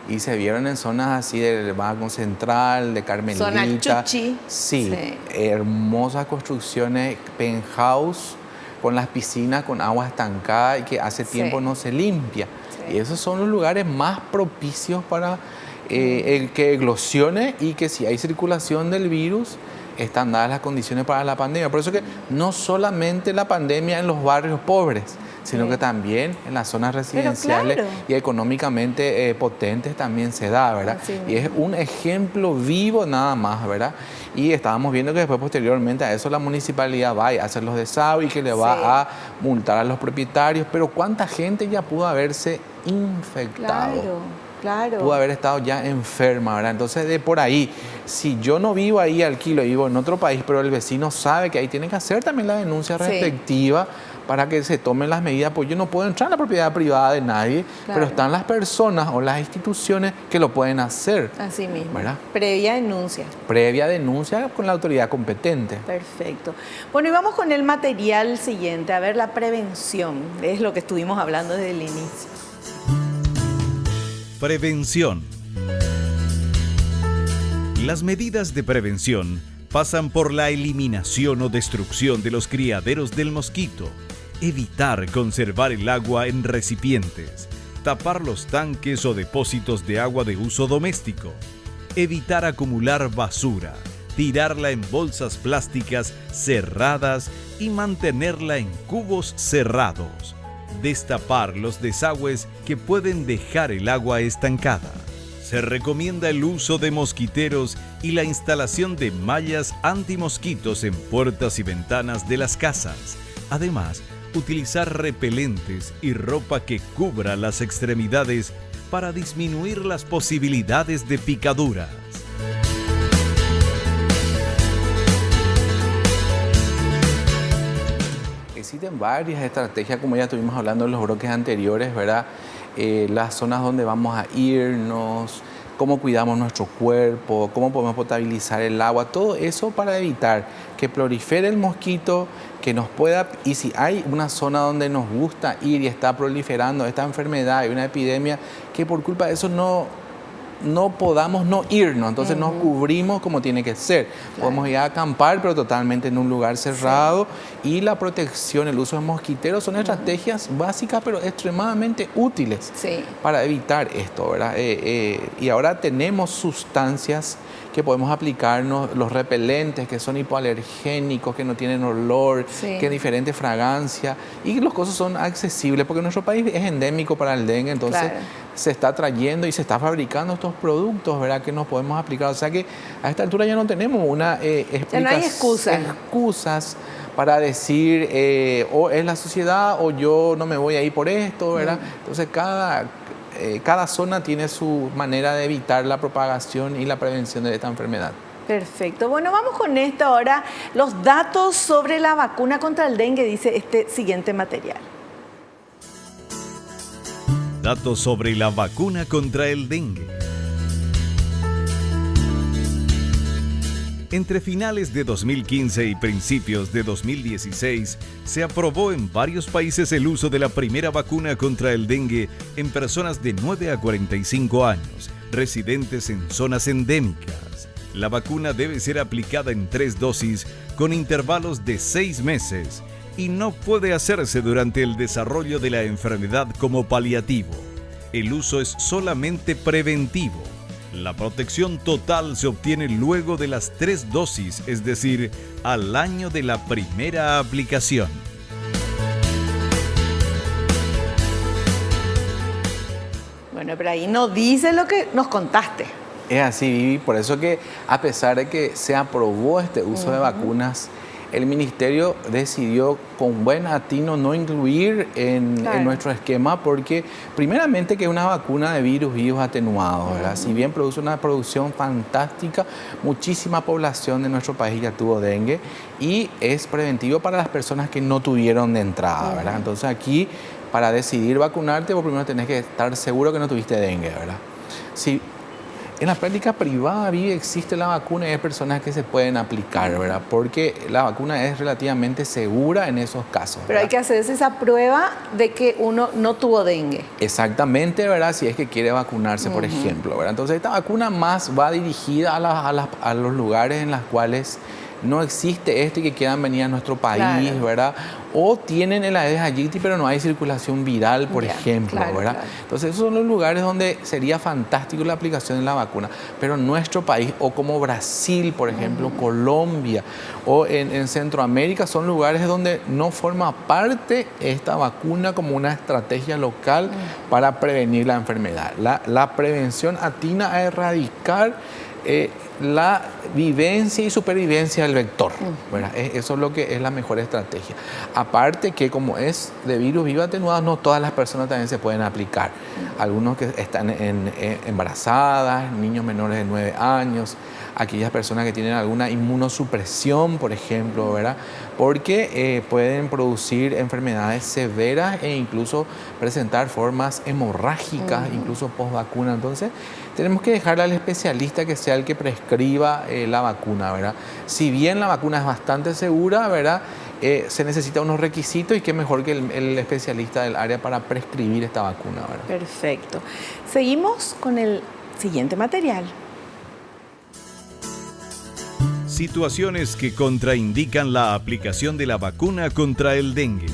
Y se vieron en zonas así del Banco Central, de Carmelita. Zona Chuchi. Sí, hermosas construcciones, penthouse, con las piscinas con agua estancada y que hace tiempo no se limpia. Sí. Y esos son los lugares más propicios para el que eclosione y que si hay circulación del virus, están dadas las condiciones para la pandemia. Por eso que no solamente la pandemia en los barrios pobres, sino que también en las zonas residenciales y económicamente potentes también se da, ¿verdad? Y es un ejemplo vivo nada más, ¿verdad? Y estábamos viendo que después, posteriormente a eso, la municipalidad va a hacer los desahucios y que le va a multar a los propietarios. Pero ¿cuánta gente ya pudo haberse infectado? Claro. Pudo haber estado ya enferma, ¿verdad? Entonces, de por ahí, si yo no vivo ahí alquilo, vivo en otro país, pero el vecino sabe que ahí tiene que hacer también la denuncia respectiva para que se tomen las medidas, pues yo no puedo entrar en la propiedad privada de nadie, pero están las personas o las instituciones que lo pueden hacer. Así mismo, ¿verdad? Previa denuncia. Previa denuncia con la autoridad competente. Perfecto. Bueno, y vamos con el material siguiente, a ver, la prevención, es lo que estuvimos hablando desde el inicio. Prevención. Las medidas de prevención pasan por la eliminación o destrucción de los criaderos del mosquito, evitar conservar el agua en recipientes, tapar los tanques o depósitos de agua de uso doméstico, evitar acumular basura, tirarla en bolsas plásticas cerradas y mantenerla en cubos cerrados. Destapar los desagües que pueden dejar el agua estancada. Se recomienda el uso de mosquiteros y la instalación de mallas antimosquitos en puertas y ventanas de las casas. Además, utilizar repelentes y ropa que cubra las extremidades para disminuir las posibilidades de picaduras. Existen varias estrategias, como ya estuvimos hablando en los bloques anteriores, ¿verdad? Las zonas donde vamos a irnos, cómo cuidamos nuestro cuerpo, cómo podemos potabilizar el agua, todo eso para evitar que prolifere el mosquito, que nos pueda, y si hay una zona donde nos gusta ir y está proliferando esta enfermedad y una epidemia, que por culpa de eso no podamos no irnos, entonces nos cubrimos como tiene que ser. Podemos ir a acampar, pero totalmente en un lugar cerrado. Y la protección, el uso de mosquiteros son estrategias básicas, pero extremadamente útiles para evitar esto, ¿verdad? Y ahora tenemos sustancias que podemos aplicarnos, los repelentes que son hipoalergénicos, que no tienen olor, que tienen diferente fragancia, y los costos son accesibles, porque nuestro país es endémico para el dengue, entonces se está trayendo y se está fabricando estos productos, ¿verdad?, que nos podemos aplicar. O sea que a esta altura ya no tenemos una explicación. No hay excusas para decir o es la sociedad o yo no me voy a ir por esto, ¿verdad? Entonces cada zona tiene su manera de evitar la propagación y la prevención de esta enfermedad. Perfecto. Bueno, vamos con esto ahora. Los datos sobre la vacuna contra el dengue, dice este siguiente material. Datos sobre la vacuna contra el dengue. Entre finales de 2015 y principios de 2016, se aprobó en varios países el uso de la primera vacuna contra el dengue en personas de 9 a 45 años, residentes en zonas endémicas. La vacuna debe ser aplicada en 3 dosis con intervalos de 6 meses y no puede hacerse durante el desarrollo de la enfermedad como paliativo. El uso es solamente preventivo. La protección total se obtiene luego de las 3 dosis, es decir, al año de la primera aplicación. Bueno, pero ahí no dice lo que nos contaste. Es así, Vivi, por eso que a pesar de que se aprobó este uso de vacunas, el Ministerio decidió con buen atino no incluir en nuestro esquema porque primeramente que es una vacuna de virus vivos atenuados, ¿verdad? Si bien produce una producción fantástica, muchísima población de nuestro país ya tuvo dengue y es preventivo para las personas que no tuvieron de entrada, ¿verdad? Entonces aquí para decidir vacunarte, vos primero tenés que estar seguro que no tuviste dengue, ¿verdad? Si en la práctica privada existe la vacuna y hay personas que se pueden aplicar, ¿verdad? Porque la vacuna es relativamente segura en esos casos, ¿verdad? Pero hay que hacerse esa prueba de que uno no tuvo dengue. Exactamente, ¿verdad? Si es que quiere vacunarse, por ejemplo, ¿verdad? Entonces esta vacuna más va dirigida a los lugares en los cuales no existe esto y que quieran venir a nuestro país, ¿verdad? O tienen el Aedes aegypti, pero no hay circulación viral, por ejemplo, ¿verdad? Entonces, esos son los lugares donde sería fantástico la aplicación de la vacuna. Pero en nuestro país, o como Brasil, por ejemplo, Colombia, o en Centroamérica, son lugares donde no forma parte esta vacuna como una estrategia local para prevenir la enfermedad. La prevención atina a erradicar la vivencia y supervivencia del vector, ¿verdad? Eso es lo que es la mejor estrategia. Aparte que como es de virus vivo atenuado, no todas las personas también se pueden aplicar. Algunos que están embarazadas, niños menores de 9 años, aquellas personas que tienen alguna inmunosupresión, por ejemplo, ¿verdad? Porque pueden producir enfermedades severas e incluso presentar formas hemorrágicas, incluso post vacuna. Entonces, tenemos que dejarle al especialista que sea el que prescriba la vacuna, ¿verdad? Si bien la vacuna es bastante segura, ¿verdad? Se necesitan unos requisitos y qué mejor que el especialista del área para prescribir esta vacuna, ¿verdad? Perfecto. Seguimos con el siguiente material. Situaciones que contraindican la aplicación de la vacuna contra el dengue.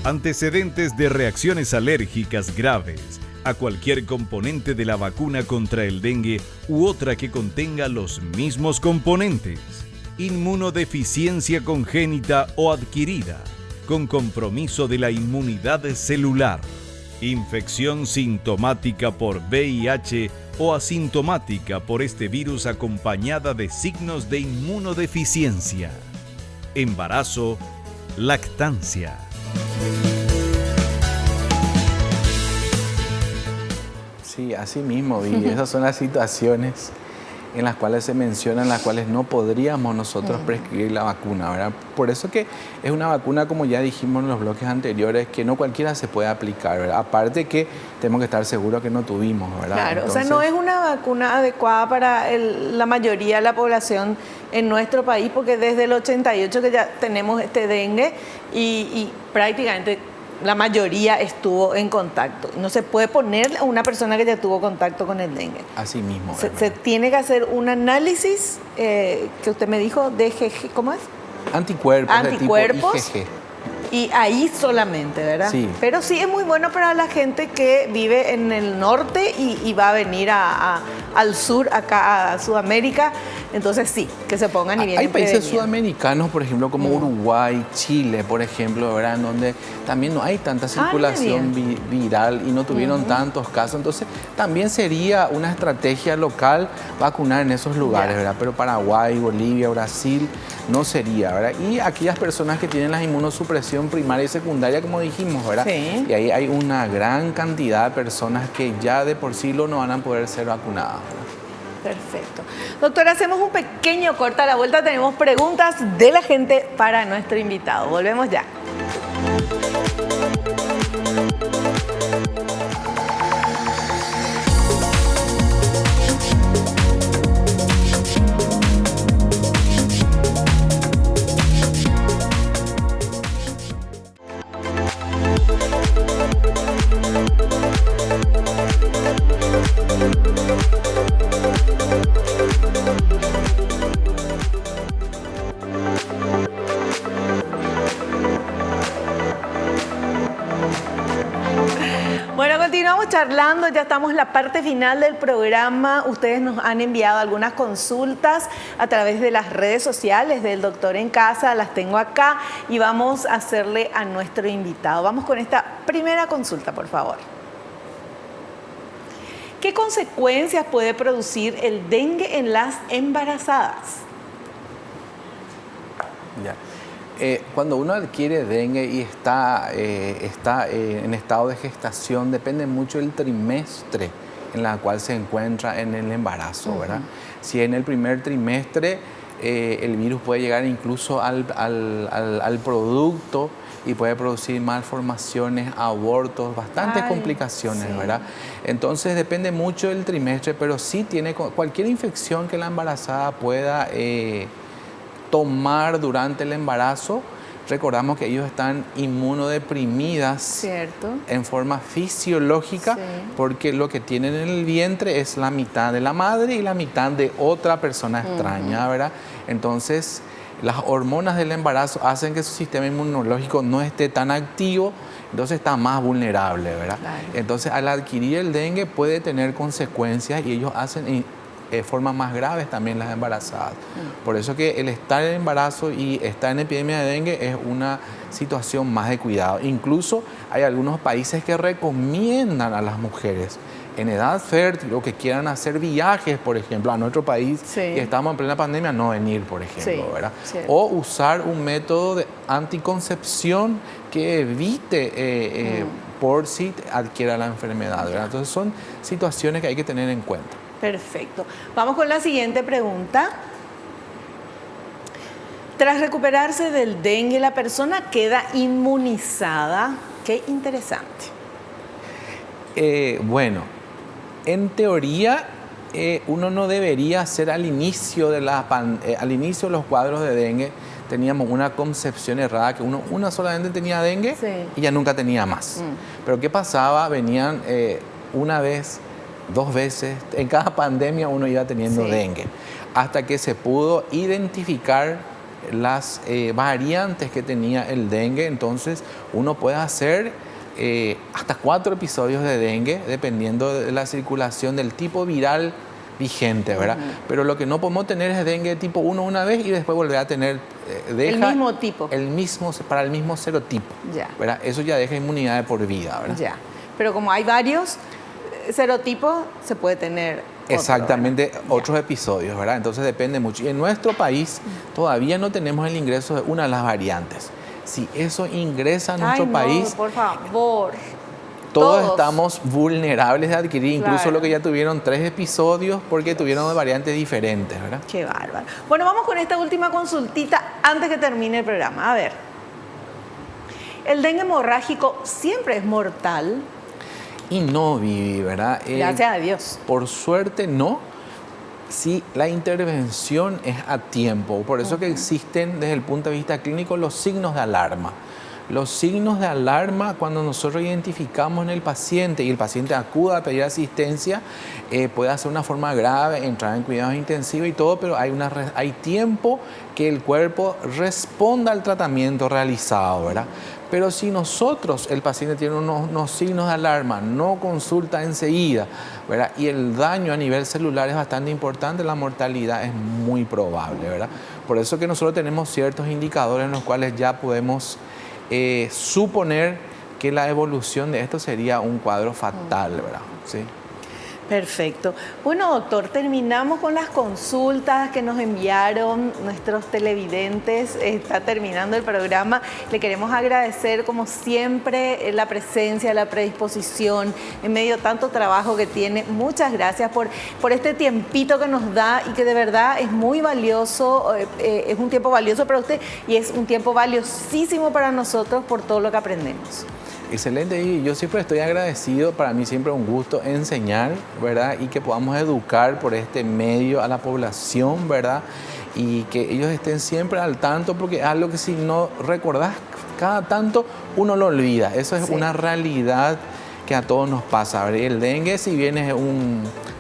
Antecedentes de reacciones alérgicas graves a cualquier componente de la vacuna contra el dengue u otra que contenga los mismos componentes. Inmunodeficiencia congénita o adquirida, con compromiso de la inmunidad celular. Infección sintomática por VIH o asintomática por este virus acompañada de signos de inmunodeficiencia. Embarazo, lactancia. Sí, así mismo, Vivi. Esas son las situaciones en las cuales se mencionan, las cuales no podríamos nosotros prescribir la vacuna, ¿verdad? Por eso que es una vacuna, como ya dijimos en los bloques anteriores, que no cualquiera se puede aplicar, ¿verdad? Aparte que tenemos que estar seguros que no tuvimos, ¿verdad? Claro, entonces, o sea, no es una vacuna adecuada para la mayoría de la población en nuestro país, porque desde el 88 que ya tenemos este dengue y prácticamente la mayoría estuvo en contacto. No se puede poner a una persona que ya tuvo contacto con el dengue. Así mismo. Se tiene que hacer un análisis que usted me dijo de IgG, ¿cómo es? Anticuerpos de tipo IgG. Y ahí solamente, ¿verdad? Sí. Pero sí es muy bueno para la gente que vive en el norte y va a venir al sur, acá a Sudamérica. Entonces sí, que se pongan y vienen Hay países prevenidos. sudamericanos, por ejemplo, como Uruguay, Chile, por ejemplo, ¿verdad? En donde también no hay tanta circulación viral y no tuvieron tantos casos. Entonces también sería una estrategia local vacunar en esos lugares, ¿verdad? Pero Paraguay, Bolivia, Brasil no sería, ¿verdad? Y aquellas personas que tienen la inmunosupresión primaria y secundaria, como dijimos, ¿verdad? Sí. Y ahí hay una gran cantidad de personas que ya de por sí no van a poder ser vacunadas, ¿verdad? Perfecto. Doctora, hacemos un pequeño corte. A la vuelta tenemos preguntas de la gente para nuestro invitado. Volvemos ya. charlando, ya estamos en la parte final del programa. Ustedes nos han enviado algunas consultas a través de las redes sociales del Doctor en Casa, las tengo acá y vamos a hacerle a nuestro invitado. Vamos con esta primera consulta, por favor. ¿Qué consecuencias puede producir el dengue en las embarazadas? Ya. Cuando uno adquiere dengue y está en estado de gestación, depende mucho del trimestre en la cual se encuentra en el embarazo, ¿verdad? Si en el primer trimestre el virus puede llegar incluso al producto y puede producir malformaciones, abortos, bastantes complicaciones, ¿verdad? Entonces depende mucho del trimestre, pero sí tiene cualquier infección que la embarazada pueda tomar durante el embarazo. Recordamos que ellos están inmunodeprimidas en forma fisiológica, porque lo que tienen en el vientre es la mitad de la madre y la mitad de otra persona extraña, ¿verdad? Entonces, las hormonas del embarazo hacen que su sistema inmunológico no esté tan activo, entonces está más vulnerable, ¿verdad? Claro. Entonces, al adquirir el dengue puede tener consecuencias y ellos hacen formas más graves también las embarazadas. Por eso que el estar en embarazo y estar en epidemia de dengue es una situación más de cuidado. Incluso hay algunos países que recomiendan a las mujeres en edad fértil o que quieran hacer viajes, por ejemplo, a nuestro país y estamos en plena pandemia, no venir, por ejemplo, ¿verdad? O usar un método de anticoncepción que evite por si adquiera la enfermedad, ¿verdad? Entonces son situaciones que hay que tener en cuenta. Perfecto. Vamos con la siguiente pregunta. Tras recuperarse del dengue, la persona queda inmunizada. Qué interesante. Bueno, en teoría uno no debería hacer al inicio de los cuadros de dengue. Teníamos una concepción errada que una solamente tenía dengue y ya nunca tenía más. Pero ¿qué pasaba? Venían una vez, 2 veces, en cada pandemia uno iba teniendo dengue, hasta que se pudo identificar las variantes que tenía el dengue. Entonces uno puede hacer hasta 4 episodios de dengue, dependiendo de la circulación del tipo viral vigente, ¿verdad? Pero lo que no podemos tener es dengue tipo 1 una vez y después volver a tener el mismo tipo. Para el mismo serotipo, ¿verdad? Eso ya deja inmunidad de por vida, ¿verdad? Ya. Pero como hay varios serotipos, se puede tener exactamente otros episodios, ¿verdad? Entonces depende mucho. Y en nuestro país todavía no tenemos el ingreso de una de las variantes. Si eso ingresa a nuestro país, por favor. Todos estamos vulnerables de adquirir, incluso los que ya tuvieron 3 episodios porque tuvieron variantes diferentes, ¿verdad? Qué bárbaro. Bueno, vamos con esta última consultita antes que termine el programa. A ver, ¿el dengue hemorrágico siempre es mortal? Y no, Vivi, ¿verdad? Gracias a Dios. Por suerte no, si la intervención es a tiempo. Por eso que existen desde el punto de vista clínico los signos de alarma. Los signos de alarma, cuando nosotros identificamos en el paciente y el paciente acuda a pedir asistencia, puede ser una forma grave, entrar en cuidados intensivos y todo, pero hay tiempo que el cuerpo responda al tratamiento realizado, ¿verdad? Pero si el paciente tiene unos signos de alarma, no consulta enseguida, ¿verdad? Y el daño a nivel celular es bastante importante, la mortalidad es muy probable, ¿verdad? Por eso que nosotros tenemos ciertos indicadores en los cuales ya podemos suponer que la evolución de esto sería un cuadro fatal, ¿verdad? Sí. Perfecto. Bueno, doctor, terminamos con las consultas que nos enviaron nuestros televidentes. Está terminando el programa. Le queremos agradecer, como siempre, la presencia, la predisposición en medio de tanto trabajo que tiene. Muchas gracias por este tiempito que nos da y que de verdad es muy valioso. Es un tiempo valioso para usted y es un tiempo valiosísimo para nosotros por todo lo que aprendemos. Excelente, y yo siempre estoy agradecido, para mí siempre es un gusto enseñar, ¿verdad? Y que podamos educar por este medio a la población, ¿verdad? Y que ellos estén siempre al tanto, porque es algo que si no recordás cada tanto, uno lo olvida. Eso es una realidad que a todos nos pasa, ¿verdad? El dengue, si bien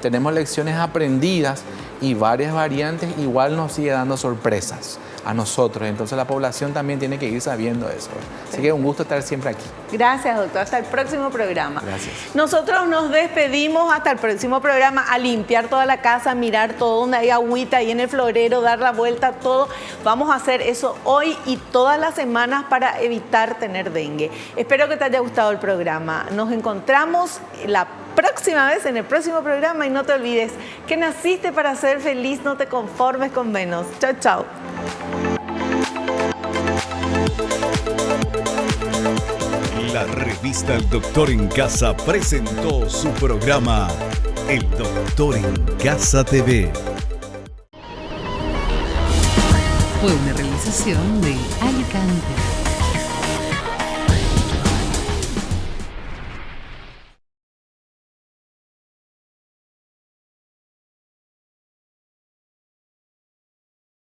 tenemos lecciones aprendidas y varias variantes, igual nos sigue dando sorpresas. a nosotros. Entonces la población también tiene que ir sabiendo eso. Así que un gusto estar siempre aquí. Gracias, doctor. Hasta el próximo programa. Gracias. Nosotros nos despedimos hasta el próximo programa, a limpiar toda la casa, mirar todo donde hay agüita ahí en el florero, dar la vuelta, todo. Vamos a hacer eso hoy y todas las semanas para evitar tener dengue. Espero que te haya gustado el programa. Nos encontramos la próxima vez en el próximo programa y no te olvides que naciste para ser feliz, no te conformes con menos. Chao, chao. La revista El Doctor en Casa presentó su programa El Doctor en Casa TV. Fue una realización de Alicante.